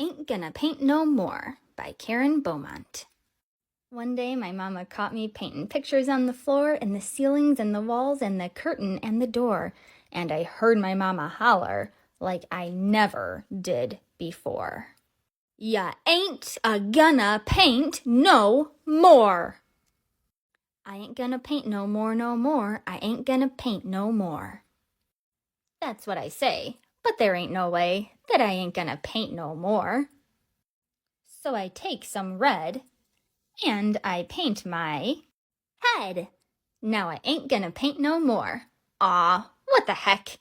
Ain't Gonna Paint No More by Karen Beaumont. One day my mama caught me painting pictures on the floor and the ceilings and the walls and the curtain and the door, and I heard my mama holler like I never did before. Ya ain't gonna paint no more. I ain't gonna paint no more, no more. I ain't gonna paint no more. That's what I say, but there ain't no way that I ain't gonna paint no more. So I take some red and I paint my head. Now I ain't gonna paint no more. Aw, what the heck?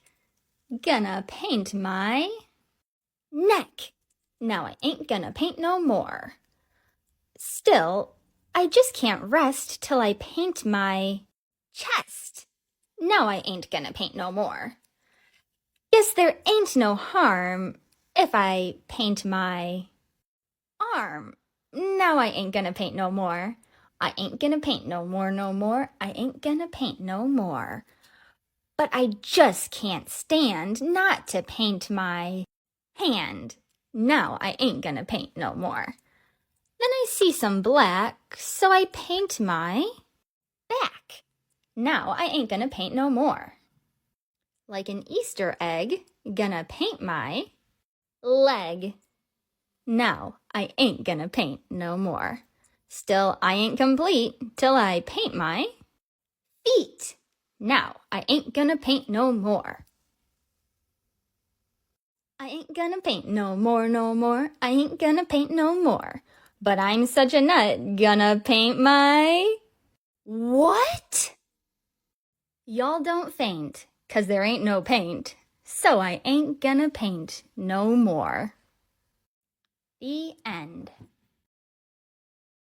Gonna paint my neck. Now I ain't gonna paint no more. Still, I just can't rest till I paint my chest. Now I ain't gonna paint no more. Guess there ain't no harm if I paint my arm. Now I ain't gonna paint no more. I ain't gonna paint no more, no more. I ain't gonna paint no more. But I just can't stand not to paint my hand. Now I ain't gonna paint no more. Then I see some black, so I paint my back. Now I ain't gonna paint no more. Like an Easter egg, gonna paint my leg. Now I ain't gonna paint no more. Still, I ain't complete till I paint my feet. Now I ain't gonna paint no more. I ain't gonna paint no more, no more. I ain't gonna paint no more. But I'm such a nut, gonna paint my... What? Y'all don't faint, 'cause there ain't no paint. So I ain't gonna paint no more. The end.